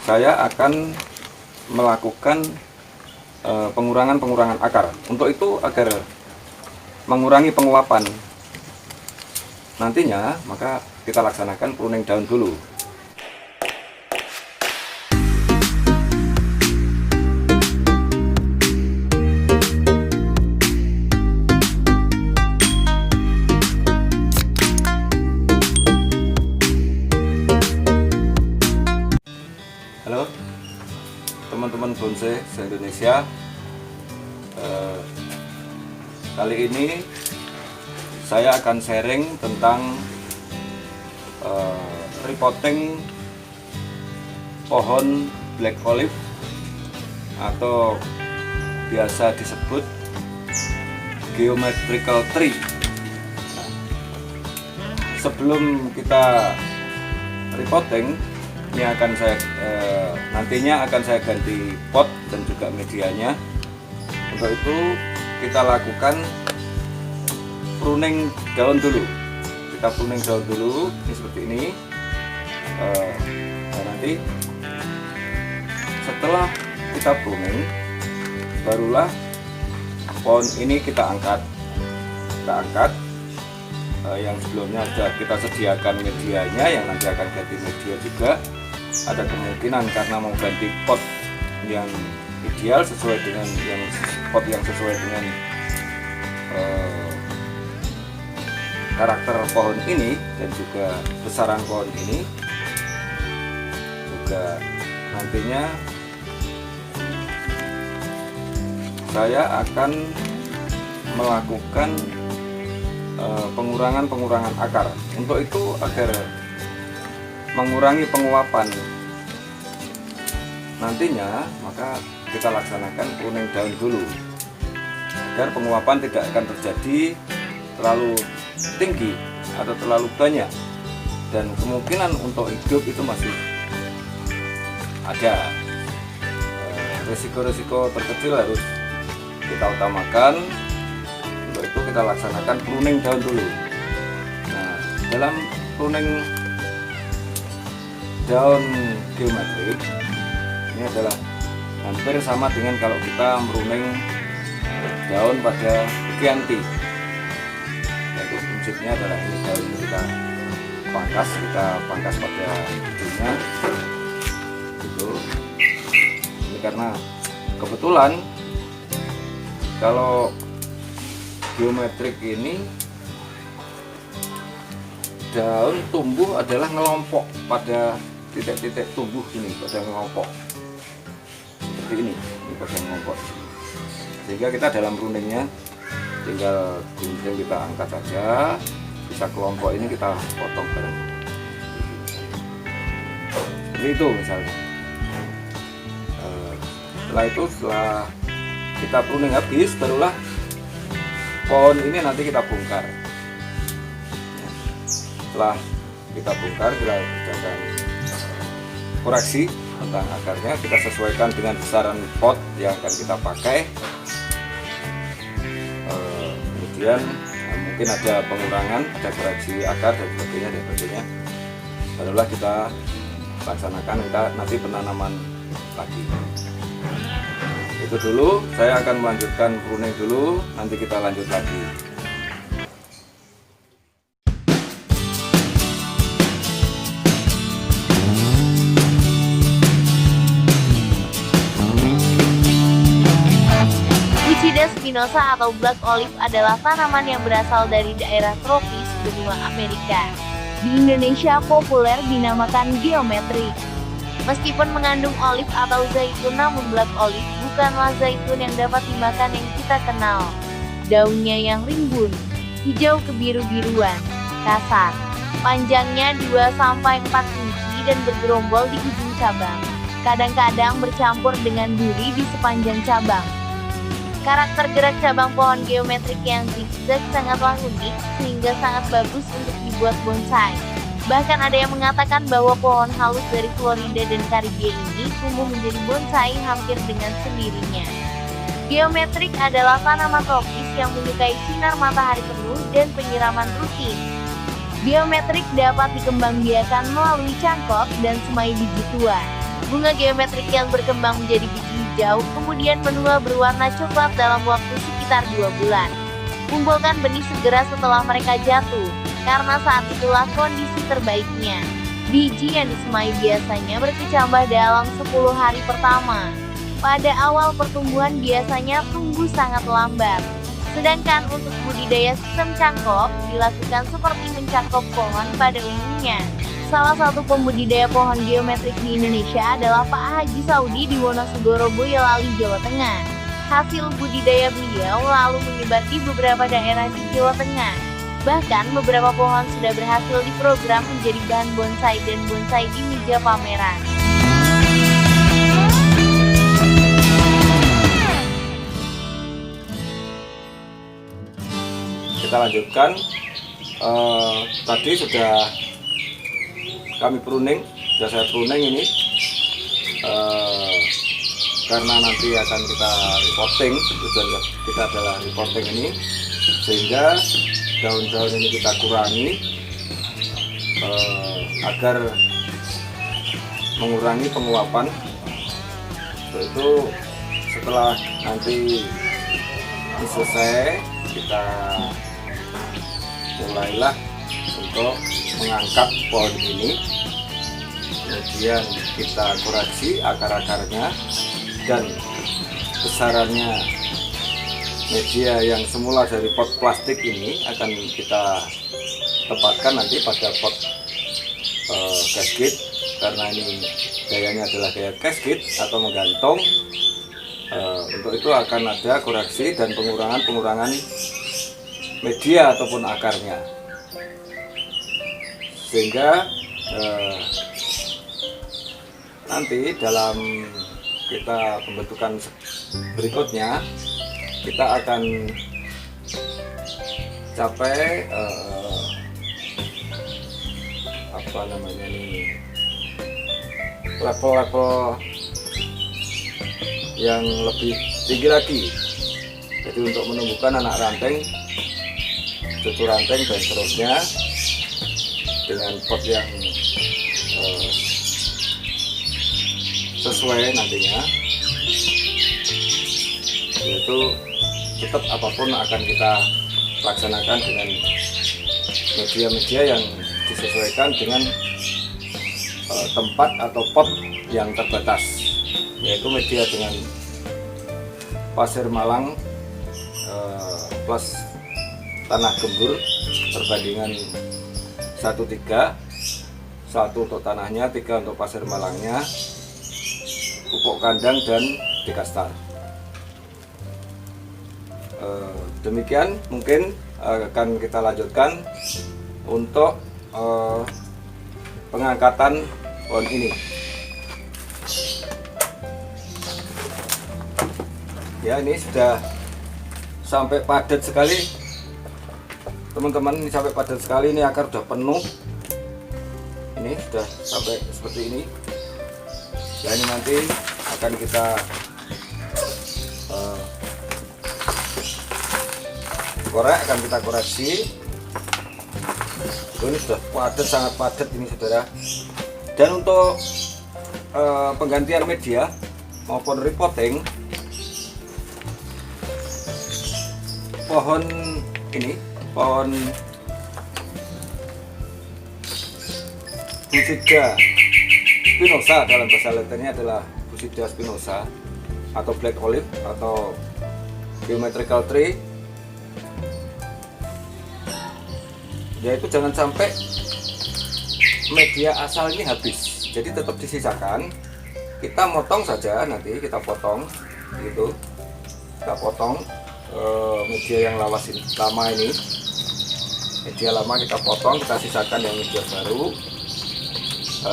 saya akan melakukan pengurangan akar. Untuk itu, agar mengurangi penguapan nantinya, maka kita laksanakan pruning daun dulu. Halo teman-teman bonsai se-Indonesia, kali ini saya akan sharing tentang repotting pohon black olive atau biasa disebut geometrical tree. Sebelum kita repotting, ini akan saya nantinya akan saya ganti pot dan juga medianya. Untuk itu kita lakukan pruning daun dulu. Kita pruning daun dulu, ini seperti ini. Nah, nanti setelah kita pruning, barulah pohon ini kita angkat. Yang sebelumnya sudah kita sediakan medianya, yang nanti akan ganti media juga. Ada kemungkinan karena mau ganti pot yang ideal sesuai dengan pot yang sesuai dengan karakter pohon ini dan juga besaran pohon ini. Juga nantinya saya akan melakukan pengurangan akar. Untuk itu, agar mengurangi penguapan nantinya, maka kita laksanakan pruning daun dulu agar penguapan tidak akan terjadi terlalu tinggi atau terlalu banyak, dan kemungkinan untuk hidup itu masih ada. Risiko-risiko terkecil harus kita utamakan. Untuk itu kita laksanakan pruning daun dulu. Nah, dalam pruning daun geometrik ini adalah hampir sama dengan kalau kita pruning daun pada Chianti. Yaitu prinsipnya adalah ini daun ini kita pangkas pada ujungnya. Gitu. Ini karena kebetulan kalau geometrik ini daun tumbuh adalah ngelompok pada titik-titik tumbuh ini, pada ngelompok seperti ini pada ngelompok. Sehingga kita dalam pruningnya tinggal gunting kita angkat saja, bisa kelompok ini kita potong bareng. Seperti itu misalnya. Setelah kita pruning habis, barulah pohon ini nanti kita bongkar. Setelah kita bongkar, kita kerjakan koreksi tentang akarnya, kita sesuaikan dengan besaran pot yang akan kita pakai. Kemudian mungkin ada pengurangan, ada koreksi akar dan sebagainya. Barulah kita laksanakan nanti penanaman lagi. Itu dulu, saya akan melanjutkan pruning dulu, nanti kita lanjut lagi. Ichthys spinosa atau black olive adalah tanaman yang berasal dari daerah tropis benua Amerika. Di Indonesia populer dinamakan geometrik. Meskipun mengandung olive atau zaitun, namun black olive bukanlah zaitun yang dapat dimakan yang kita kenal. Daunnya yang rimbun, hijau kebiru-biruan, kasar. Panjangnya 2-4 inci dan bergerombol di ujung cabang. Kadang-kadang bercampur dengan duri di sepanjang cabang. Karakter gerak cabang pohon geometrik yang zigzag sangatlah unik, sehingga sangat bagus untuk dibuat bonsai. Bahkan ada yang mengatakan bahwa pohon halus dari Florida dan Karibia ini tumbuh menjadi bonsai hampir dengan sendirinya. Geometrik adalah tanaman tropis yang menyukai sinar matahari penuh dan penyiraman rutin. Geometrik dapat dikembangbiakan melalui cangkok dan semai biji tua. Bunga geometrik yang berkembang menjadi biji hijau, kemudian menua berwarna coklat dalam waktu sekitar 2 bulan. Kumpulkan benih segera setelah mereka jatuh, karena saat itulah kondisi terbaiknya. Biji yang disemai biasanya berkecambah dalam 10 hari pertama. Pada awal pertumbuhan biasanya tumbuh sangat lambat. Sedangkan untuk budidaya sistem cangkok, dilakukan seperti mencangkok pohon pada umumnya. Salah satu pembudidaya pohon geometrik di Indonesia adalah Pak Haji Saudi di Wonosegoro, Boyolali, Jawa Tengah. Hasil budidaya beliau lalu menyebar di beberapa daerah di Jawa Tengah. Bahkan beberapa pohon sudah berhasil diprogram menjadi bahan bonsai dan bonsai di meja pameran. Kita lanjutkan. Tadi sudah kami pruning, sudah saya pruning ini karena nanti akan kita reporting. Tujuan kita adalah reporting ini, sehingga daun-daun ini kita kurangi agar mengurangi penguapan. Itu setelah nanti selesai, kita mulailah untuk mengangkat pohon ini, kemudian kita koreksi akar-akarnya dan besarannya. Media yang semula dari pot plastik ini akan kita tempatkan nanti pada pot gasket, karena ini gayanya adalah gaya gasket atau menggantung. Untuk itu akan ada koreksi dan pengurangan media ataupun akarnya, sehingga nanti dalam kita pembentukan berikutnya kita akan capai level-level yang lebih tinggi lagi. Jadi untuk menumbuhkan anak ranting, cucu ranting dan seterusnya dengan pot yang sesuai nantinya, yaitu tetap apapun akan kita laksanakan dengan media-media yang disesuaikan dengan tempat atau pot yang terbatas, yaitu media dengan pasir malang plus tanah gembur perbandingan 1:3, 1 untuk tanahnya, 3 untuk pasir malangnya, pupuk kandang dan dekastar. Demikian mungkin akan kita lanjutkan untuk pengangkatan pohon ini. Ya, ini sudah sampai padat sekali teman-teman, ini sampai padat sekali, ini akar sudah penuh, ini sudah sampai seperti ini. Ya, ini nanti akan kita korek, akan kita koreksi. Ini sudah padat, sangat padat ini saudara. Dan untuk penggantian media maupun repotting, pohon ini, pohon Busida spinosa, dalam bahasa Latinnya adalah Busida spinosa atau black olive atau geometrical tree, yaitu jangan sampai media asal ini habis, jadi tetap disisakan. Kita motong saja, nanti kita potong gitu, kita potong media yang lawas ini, lama ini, media lama kita potong, kita sisakan yang media baru.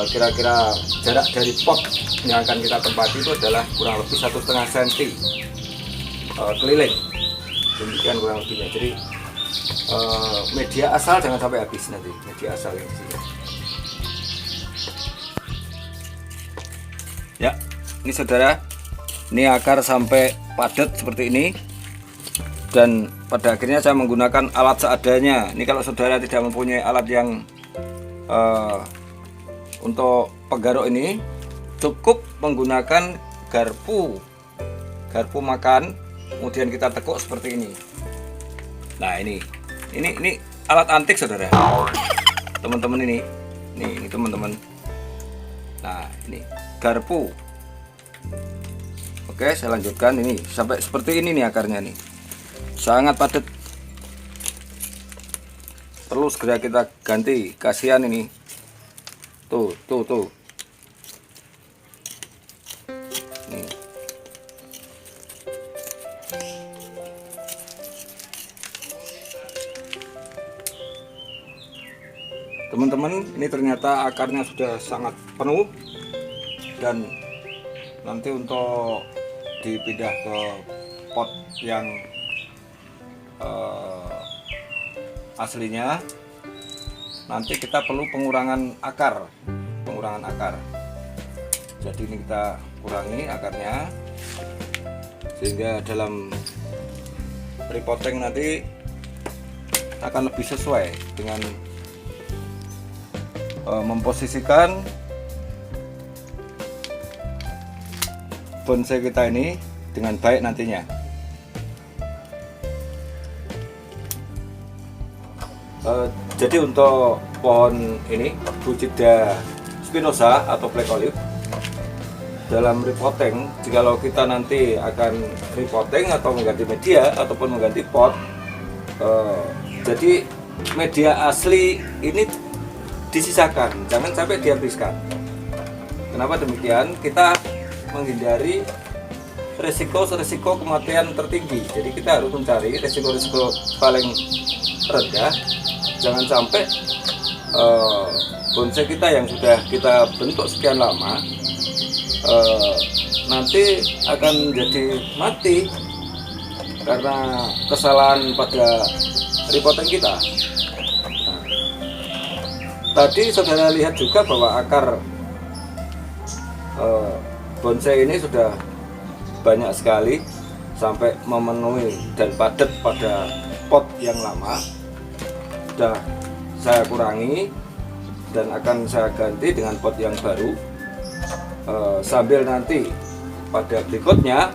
Kira-kira jarak dari pot yang akan kita tempati itu adalah kurang lebih 1,5 cm keliling, demikian kurang lebihnya. Jadi media asal jangan sampai habis, nanti media asal yang di sini. Ya, ini saudara, ini akar sampai padat seperti ini, dan pada akhirnya saya menggunakan alat seadanya. Ini kalau saudara tidak mempunyai alat yang untuk penggaruk ini, cukup menggunakan garpu makan, kemudian kita tekuk seperti ini. Nah, ini alat antik saudara, teman-teman, ini teman-teman. Nah, ini garpu. Oke, saya lanjutkan. Ini sampai seperti ini nih akarnya nih, sangat padat, perlu segera kita ganti, kasihan ini. Tuh. Nih. Teman-teman, ini ternyata akarnya sudah sangat penuh, dan nanti untuk dipindah ke pot yang aslinya, nanti kita perlu pengurangan akar. Jadi ini kita kurangi akarnya, sehingga dalam repotting nanti akan lebih sesuai dengan memposisikan bonsai kita ini dengan baik nantinya. Jadi untuk pohon ini, Bucida spinosa atau black olive, dalam repotting, jikalau kita nanti akan repotting atau mengganti media ataupun mengganti pot, jadi media asli ini disisakan, jangan sampai dihabiskan. Kenapa demikian? Kita menghindari resiko kematian tertinggi. Jadi kita harus mencari resiko paling rendah. Jangan sampai bonsai kita yang sudah kita bentuk sekian lama nanti akan jadi mati karena kesalahan pada repotting kita. Tadi saudara lihat juga bahwa akar bonsai ini sudah banyak sekali, sampai memenuhi dan padat pada pot yang lama. Sudah saya kurangi dan akan saya ganti dengan pot yang baru, sambil nanti pada berikutnya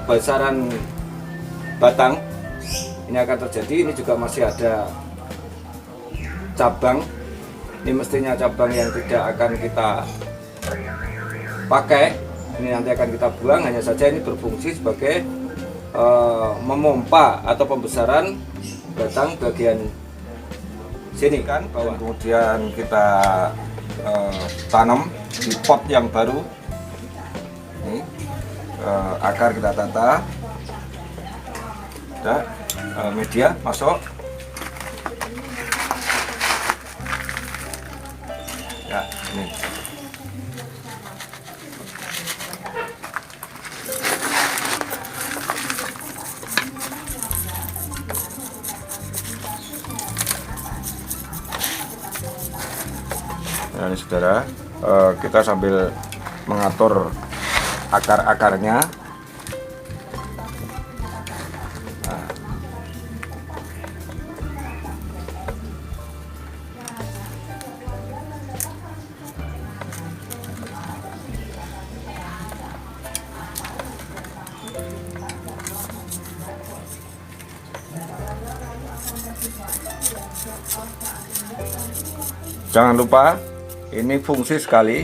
besaran batang ini akan terjadi. Ini juga masih ada cabang, ini mestinya cabang yang tidak akan kita pakai, ini nanti akan kita buang. Hanya saja ini berfungsi sebagai memompa atau pembesaran batang bagian sini kan bawah. Kemudian kita tanam di pot yang baru. Ini akar kita tata, media masuk. Ya, ini. Nah, ini saudara, kita sambil mengatur akar-akarnya. Jangan lupa, ini fungsi sekali.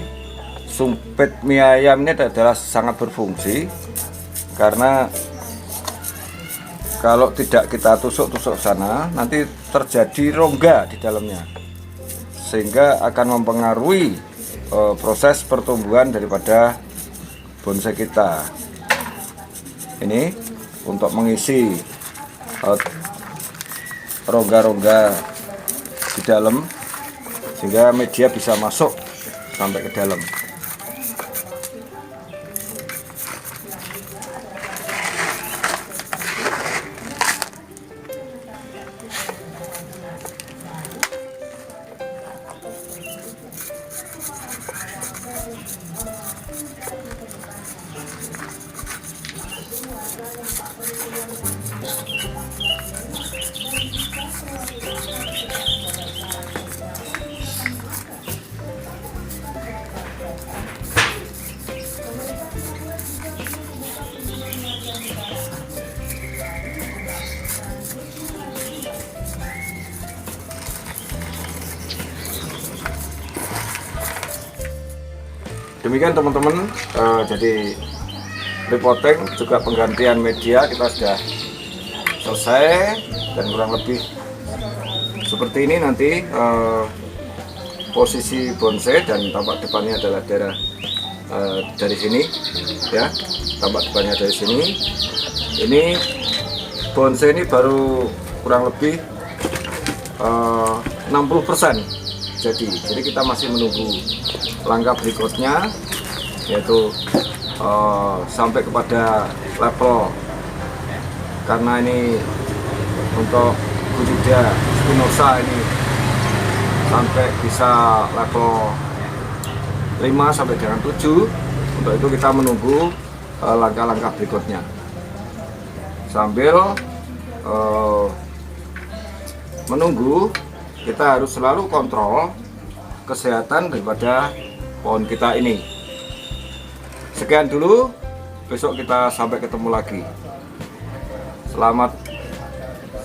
Sumpit mie ayam ini adalah sangat berfungsi, karena kalau tidak kita tusuk-tusuk sana, nanti terjadi rongga di dalamnya, sehingga akan mempengaruhi proses pertumbuhan daripada bonsai kita. Ini untuk mengisi rongga-rongga di dalam, sehingga media bisa masuk sampai ke dalam. Demikian teman-teman, jadi repotting juga penggantian media kita sudah selesai, dan kurang lebih seperti ini nanti posisi bonsai, dan tampak depannya adalah dari sini ya, tampak depannya dari sini. Ini bonsai ini baru kurang lebih 60% jadi kita masih menunggu langkah berikutnya, yaitu sampai kepada level, karena ini untuk Gurida spinosa ini sampai bisa level 5 sampai dengan 7. Untuk itu kita menunggu langkah-langkah berikutnya sambil menunggu. Kita harus selalu kontrol kesehatan daripada pohon kita ini. Sekian dulu, besok kita sampai ketemu lagi. Selamat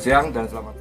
siang dan selamat